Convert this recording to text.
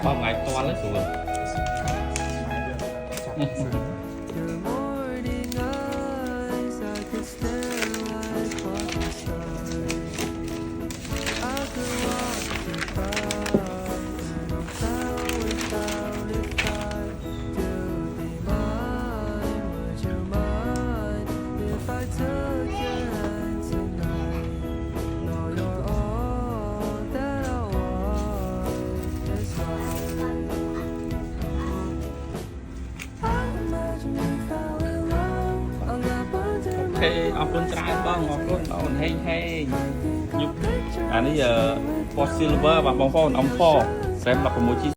bao ngày to lấy xuống thế ông con trai bông ông con ông hay hay nhục anh ấy giờ for silver và bông phone ông phò xem là có một chi